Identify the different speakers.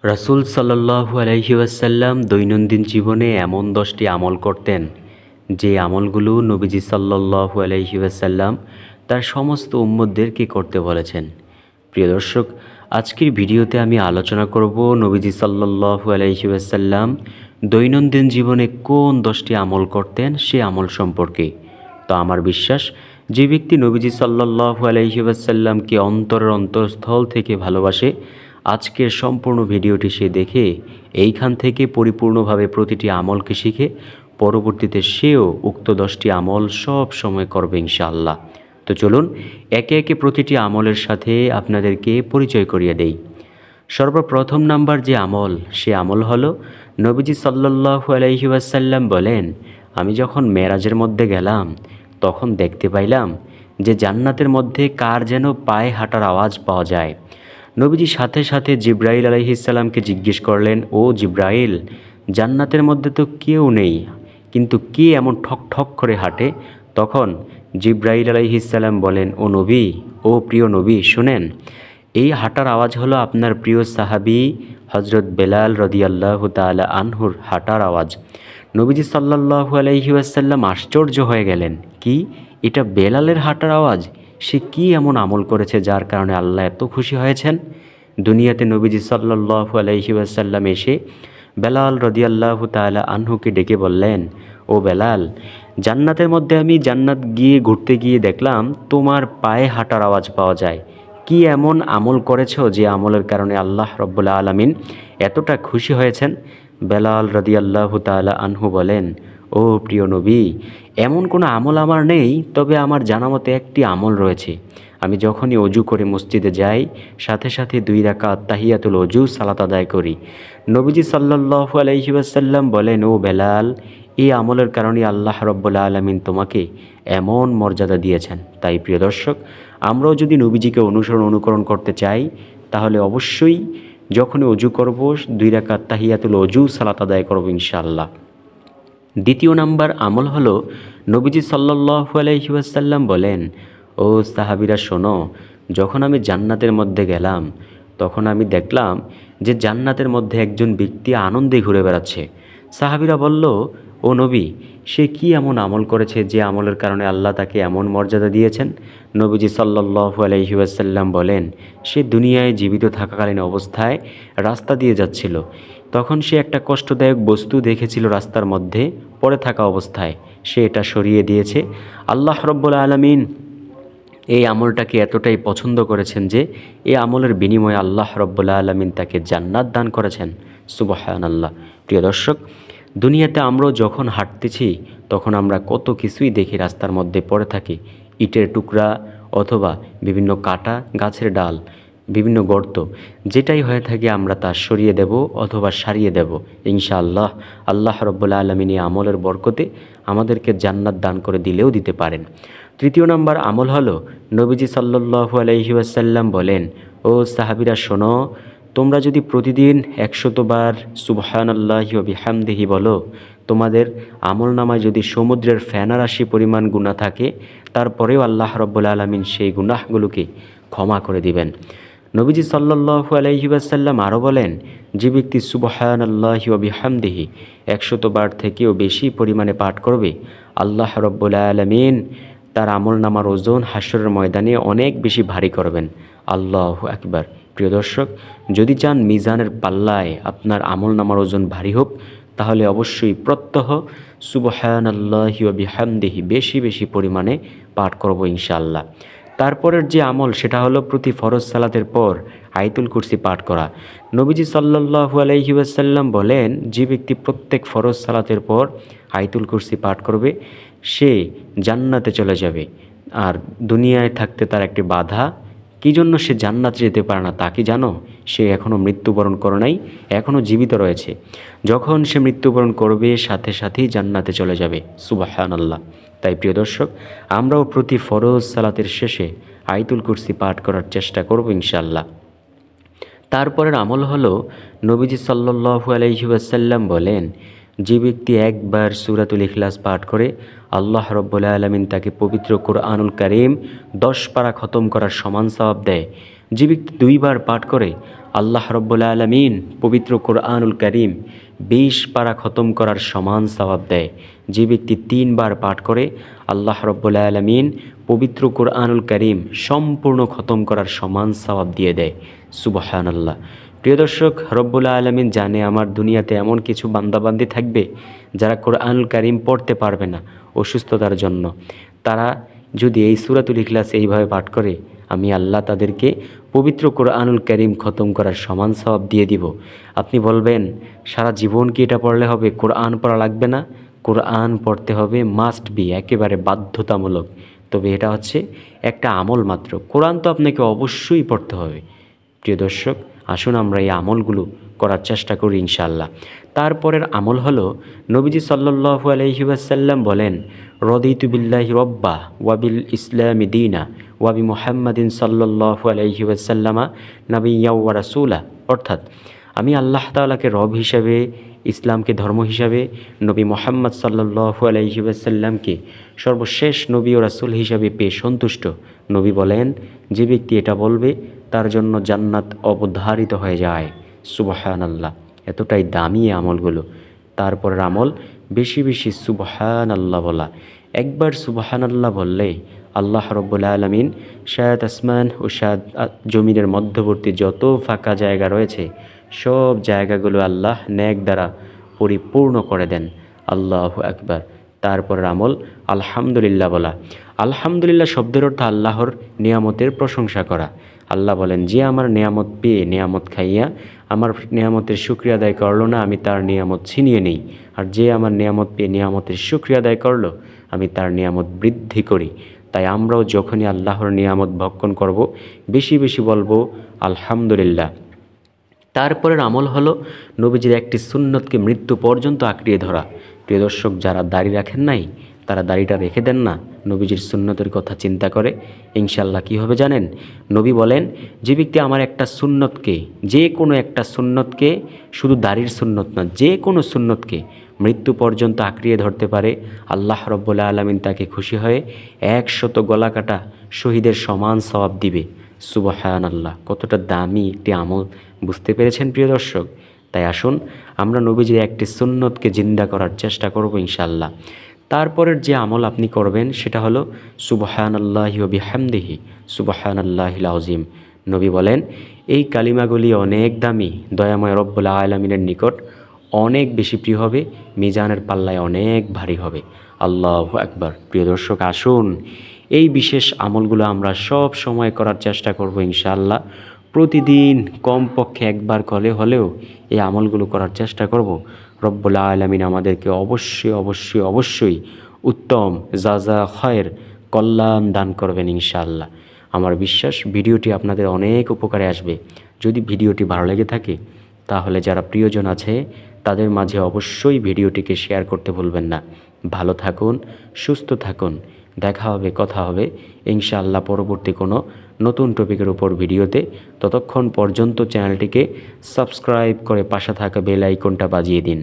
Speaker 1: রাসূল সাল্লাল্লাহু আলাইহি ওয়াসাল্লাম দৈনন্দিন জীবনে এমন 10টি আমল করতেন, যে আমলগুলো নবীজি সাল্লাল্লাহু আলাইহি ওয়াসাল্লাম তার সমস্ত উম্মতদেরকে করতে বলেছেন। প্রিয় দর্শক, আজকের ভিডিওতে আমি আলোচনা করব নবীজি সাল্লাল্লাহু আলাইহি ওয়াসাল্লাম দৈনন্দিন জীবনে কোন 10টি আমল করতেন সে আমল সম্পর্কে। তো আমার বিশ্বাস, যে ব্যক্তি নবীজি সাল্লাল্লাহু আলাইহি ওয়াসাল্লামকে অন্তরের অন্তঃস্থল থেকে ভালোবাসে, আজকের সম্পূর্ণ ভিডিওটি সে দেখে এইখান থেকে পরিপূর্ণভাবে প্রতিটি আমলকে শিখে পরবর্তীতে সেও উক্ত 10টি আমল সব সময় করবে ইনশাআল্লাহ। তো চলুন একে একে প্রতিটি আমলের সাথে আপনাদেরকে পরিচয় করিয়ে দেই। সর্বপ্রথম নাম্বার যে আমল, সে আমল হলো নবীজি সাল্লাল্লাহু আলাইহি ওয়াসাল্লাম বলেন, আমি যখন মেরাজের মধ্যে গেলাম তখন দেখতে পাইলাম যে জান্নাতের মধ্যে কার যেন পায়ে হাঁটার আওয়াজ পাওয়া যায়। নবীজি সাথে সাথে জিব্রাইল আলাইহিসসালামকে জিজ্ঞেস করলেন, ও জিব্রাইল, জান্নাতের মধ্যে তো কেউ নেই, কিন্তু কে এমন ঠক ঠক করে হাঁটে? তখন জিব্রাইল আলাইহিসসালাম বলেন, ও নবী, ও প্রিয় নবী, শুনেন, এই হাঁটার আওয়াজ হলো আপনার প্রিয় সাহাবী হজরত বেলাল রাদিয়াল্লাহু তাআলা আনহুর হাঁটার আওয়াজ। নবীজি সাল্লাল্লাহু আলাইহি ওয়াসাল্লাম আশ্চর্য হয়ে গেলেন, কি, এটা বেলালের হাঁটার আওয়াজ? সে কি এমন আমল করেছে যার কারণে আল্লাহ এত খুশি হয়েছেন? দুনিয়াতে নবীজি সাল্লাল্লাহু আলাইহি ওয়াসাল্লাম এসে বেলাল রাদিয়াল্লাহু তাআলা আনহুকে ডেকে বললেন, ও বেলাল, জান্নাতের মধ্যে আমি জান্নাত গিয়ে ঘুরতে গিয়ে দেখলাম তোমার পায়ে হাঁটার আওয়াজ পাওয়া যায়। কি এমন আমল করেছো যে আমলের কারণে আল্লাহ রব্বুল আলামিন এতটা খুশি হয়েছেন? বেলাল রাদিয়াল্লাহু তাআলা আনহু বলেন, ও প্রিয় নবী, এমন কোনো আমল আমার নেই, তবে আমার জানামতে একটি আমল রয়েছে। আমি যখনই অজু করে মসজিদে যাই, সাথে সাথে 2 রাকাত তাহিয়াতুল অজু সালাত আদায় করি। নবীজি সাল্লাল্লাহু আলাইহি ওয়াসাল্লাম বলেন, ও বেলাল, এই আমলের কারণে আল্লাহ রব্বুল আলামিন তোমাকে এমন মর্যাদা দিয়েছেন। তাই প্রিয় দর্শক, আমরাও যদি নবীজিকে অনুকরণ করতে চাই, তাহলে অবশ্যই যখনই অজু করব 2 রাকাত তাহিয়াতুল অজু সালাত আদায় করব ইনশাআল্লাহ। দ্বিতীয় নাম্বার আমল হলো নবীজি সাল্লাল্লাহু আলাইহি ওয়াসাল্লাম বলেন, ও সাহাবীরা শোনো, যখন আমি জান্নাতের মধ্যে গেলাম তখন আমি দেখলাম যে জান্নাতের মধ্যে একজন ব্যক্তি আনন্দে ঘুরে বেড়াচ্ছে। সাহাবীরা বলল, ও নবী, সে কি এমন আমল করেছে যে আমলের কারণে আল্লাহ তাকে এমন মর্যাদা দিয়েছেন? নবীজি সাল্লাল্লাহু আলাইহি ওয়াসাল্লাম বলেন, সে দুনিয়ায় জীবিত থাকাকালীন অবস্থায় রাস্তা দিয়ে যাচ্ছিল। তখন সে একটা কষ্টদায়ক বস্তু দেখেছিল রাস্তার মধ্যে পড়ে থাকা অবস্থায়, সে এটা সরিয়ে দিয়েছে। আল্লাহ রব্বুল আলামিন এই আমলটাকে এতটাই পছন্দ করেছেন যে এই আমলের বিনিময়ে আল্লাহ রব্বুল আলামিন তাকে জান্নাত দান করেছেন। সুবহানাল্লাহ। প্রিয় দর্শক, দুনিয়াতে আমরাও যখন হাঁটতেছি তখন আমরা কত কিছুই দেখি রাস্তার মধ্যে পড়ে থাকি, ইটের টুকরা অথবা বিভিন্ন কাটা গাছের ডাল, বিভিন্ন গর্ত, যেটাই হয়ে থাকে আমরা তা সরিয়ে দেব অথবা সারিয়ে দেব ইনশাআল্লাহ। আল্লাহ রব্বুল আলামিন এই আমলের বরকতে আমাদেরকে জান্নাত দান করে দিলেও দিতে পারেন। তৃতীয় নাম্বার আমল হলো নবীজি সাল্লাল্লাহু আলাইহি ওয়াসাল্লাম বলেন, ও সাহাবীরা শোনো, তোমরা যদি প্রতিদিন 100 বার সুবহানাল্লাহি ওয়া বিহামদিহি বলো, তোমাদের আমলনামায় যদি সমুদ্রের ফেনা রাশি পরিমাণ গুনাহ থাকে, তারপরেও আল্লাহ রব্বুল আলামিন সেই গুনাহগুলোকে ক্ষমা করে দিবেন। নবীজি সাল্লাল্লাহু আলাইহি ওয়াসাল্লাম আরও বলেন, যে ব্যক্তি সুবহানাল্লাহি ওয়া বিহামদিহি 100 বার থেকেও বেশি পরিমাণে পাঠ করবে, আল্লাহ রব্বুল আলামিন তার আমলনামার ওজন হাশরের ময়দানে অনেক বেশি ভারী করবেন। আল্লাহু আকবার। প্রিয় দর্শক, যদি চান মিজানের পাল্লায় আপনার আমলনামার ওজন ভারী হোক, তাহলে অবশ্যই প্রত্যহ সুবহানাল্লাহি ওয়া বিহামদিহি বেশি বেশি পরিমাণে পাঠ করব ইনশাআল্লাহ। তারপরের যে আমল, সেটা হলো প্রতি ফরজ সালাতের পর আয়াতুল কুরসি পাঠ করা। নবীজি সাল্লাল্লাহু আলাইহি ওয়াসাল্লাম বলেন, যে ব্যক্তি প্রত্যেক ফরজ সালাতের পর আয়াতুল কুরসি পাঠ করবে, সে জান্নাতে চলে যাবে। আর দুনিয়ায় থাকতে তার একটি বাধা, কী জন্য সে জান্নাতে যেতে পারে না তা কি জানো? সে এখনও মৃত্যুবরণ করে নাই, এখনও জীবিত রয়েছে। যখন সে মৃত্যুবরণ করবে, সাথে সাথেই জান্নাতে চলে যাবে। সুবহানাল্লাহ। তাই প্রিয় দর্শক, আমরাও প্রতি ফরজ সালাতের শেষে আয়াতুল কুরসি পাঠ করার চেষ্টা করব ইনশাআল্লাহ। তারপরের আমল হলো নবীজি সাল্লাল্লাহু আলাইহি ওয়াসাল্লাম বলেন, যে ব্যক্তি একবার সূরাতুল ইখলাস পাঠ করে আল্লাহ রাব্বুল আলামিন তাকে পবিত্র কোরআনুল কারীম 10 পারা খতম করার সমান সওয়াব দেয়। যে ব্যক্তি 2 বার পাঠ করে আল্লাহ রাব্বুল আলামিন পবিত্র কোরআনুল কারীম 20 পারা খতম করার সমান সওয়াব দেয়। যে ব্যক্তি 3 বার পাঠ করে আল্লাহ রাব্বুল আলামিন পবিত্র কোরআনুল কারীম সম্পূর্ণ খতম করার সমান সওয়াব দিয়ে দেয়। সুবহানাল্লাহ। প্রিয় দর্শক, রব্বুল আলামিন জানে আমার দুনিয়াতে এমন কিছু বান্দাবান্দি থাকবে যারা কোরআনুল কারীম পড়তে পারবে না অসুস্থতার জন্য। তারা যদি এই সূরাতুল ইখলাস এইভাবে পাঠ করে, আমি আল্লাহ তাদেরকে পবিত্র কোরআনুল কারীম খতম করার সমান সওয়াব দিয়ে দিব। আপনি বলবেন, সারা জীবন কি এটা পড়লে হবে? কোরআন পড়া লাগবে না? কোরআন পড়তে হবে, মাস্ট বি, একেবারে বাধ্যতামূলক। তবে এটা হচ্ছে একটা আমল মাত্র। কোরআন তো আপনাকে অবশ্যই পড়তে হবে। প্রিয় দর্শক, আসুন আমরা এই আমলগুলো করার চেষ্টা করি ইনশাআল্লাহ। তারপরের আমল হলো, নবীজি সাল্লাল্লাহু আলাইহি ওয়াসাল্লাম বলেন, রদিতু বিল্লাহি রব্বা ওয়াবিল ইসলামি দীনা ওয়াবি মুহাম্মাদিন সাল্লাল্লাহু আলাইহি ওয়াসাল্লামা নাবিয়্যা ওয়া রাসূলা। অর্থাৎ, আমি আল্লাহ তাআলাকে রব হিসাবে, ইসলামকে ধর্ম হিসাবে, নবী মুহাম্মদ সাল্লাল্লাহু আলাইহি ওয়াসাল্লামকে সর্বশেষ নবী ও রাসূল হিসাবে পেয়ে সন্তুষ্ট। নবী বলেন, যে ব্যক্তি এটা বলবে তার জন্য জান্নাত অবধারিত হয়ে যায়। সুবহানাল্লাহ। এতটাই দামি আমলগুলো। তারপরের আমল, বেশি বেশি সুবহানাল্লাহ বলা। একবার সুবহানাল্লাহ বললে আল্লাহ রাব্বুল আলামিন সাত আসমান ও সাত জমিনের মধ্যবর্তী যত ফাঁকা জায়গা রয়েছে সব জায়গাগুলো আল্লাহ নেক দ্বারা পরিপূর্ণ করে দেন। আল্লাহু আকবার। তারপরের আমল, আলহামদুলিল্লাহ বলা। আলহামদুলিল্লাহ শব্দের অর্থ আল্লাহর নিয়ামতের প্রশংসা করা। আল্লাহ বলেন, যে আমার নিয়ামত পেয়ে, নিয়ামত খাইয়া আমার নিয়ামতের শুকরিয়া আদায় করলো না, আমি তার নিয়ামত ছিনিয়ে নেই। আর যে আমার নিয়ামত পেয়ে নিয়ামতের শুকরিয়া আদায় করলো, আমি তার নিয়ামত বৃদ্ধি করি। তাই আমরাও যখনই আল্লাহর নিয়ামত ভক্ষণ করব, বেশি বেশি বলবো আলহামদুলিল্লাহ। তারপরের আমল হলো, নবীজির একটি সুন্নতকে মৃত্যু পর্যন্ত আঁকড়িয়ে ধরা। প্রিয় দর্শক, যারা দাড়ি রাখেন নাই তারা দাড়িটা রেখে দেন না, নবীজির সুন্নতের কথা চিন্তা করে। ইনশাল্লাহ কী হবে জানেন? নবী বলেন, যে ব্যক্তি আমার একটা সুন্নতকে, যে কোনো একটা সুন্নতকে, শুধু দাড়ির সুন্নত না, যে কোনো সুন্নতকে মৃত্যু পর্যন্ত আঁকড়িয়ে ধরতে পারে, আল্লাহ রাব্বুল আলামিন তাকে খুশি হয়ে 100 গলা কাটা শহীদের সমান সওয়াব দিবে। সুবহানাল্লাহ। কতটা দামি একটি আমল, বুঝতে পেরেছেন প্রিয় দর্শক? তাই আসুন আমরা নবীজির একটি সুন্নতকে জিন্দা করার চেষ্টা করব ইনশাআল্লাহ। তারপরের যে আমল আপনি করবেন সেটা হলো সুবহানাল্লাহি ওয়া বিহামদিহি সুবহানাল্লাহিল আযীম। নবী বলেন, এই কালিমাগুলি অনেক দামি, দয়াময় রব্বুল আলামিনের নিকট অনেক বেশি প্রিয় হবে, মিজানের পাল্লায় অনেক ভারী হবে। আল্লাহু আকবার। প্রিয় দর্শক, আসুন এই বিশেষ আমলগুলো আমরা সব সময় করার চেষ্টা করব ইনশাআল্লাহ। প্রতিদিন কমপক্ষে একবার করে হলেও এই আমলগুলো করার চেষ্টা করব। রব্বুল আলামিন আমাদেরকে অবশ্যই অবশ্যই অবশ্যই উত্তম জাযা খায়ের কল্যাণ দান করবেন ইনশাআল্লাহ। আমার বিশ্বাস ভিডিওটি আপনাদের অনেক উপকারে আসবে। যদি ভিডিওটি ভালো লেগে থাকে তাহলে যারা প্রিয়জন আছে তাদের মাঝে অবশ্যই ভিডিওটিকে শেয়ার করতে ভুলবেন না। ভালো থাকুন, সুস্থ থাকুন। দেখা হবে, কথা হবে ইনশাআল্লাহ পরবর্তী কোনো নতুন টপিকের উপর ভিডিওতে। ততক্ষণ পর্যন্ত চ্যানেলটিকে সাবস্ক্রাইব করে পাশে থাকা বেল আইকনটা বাজিয়ে দিন।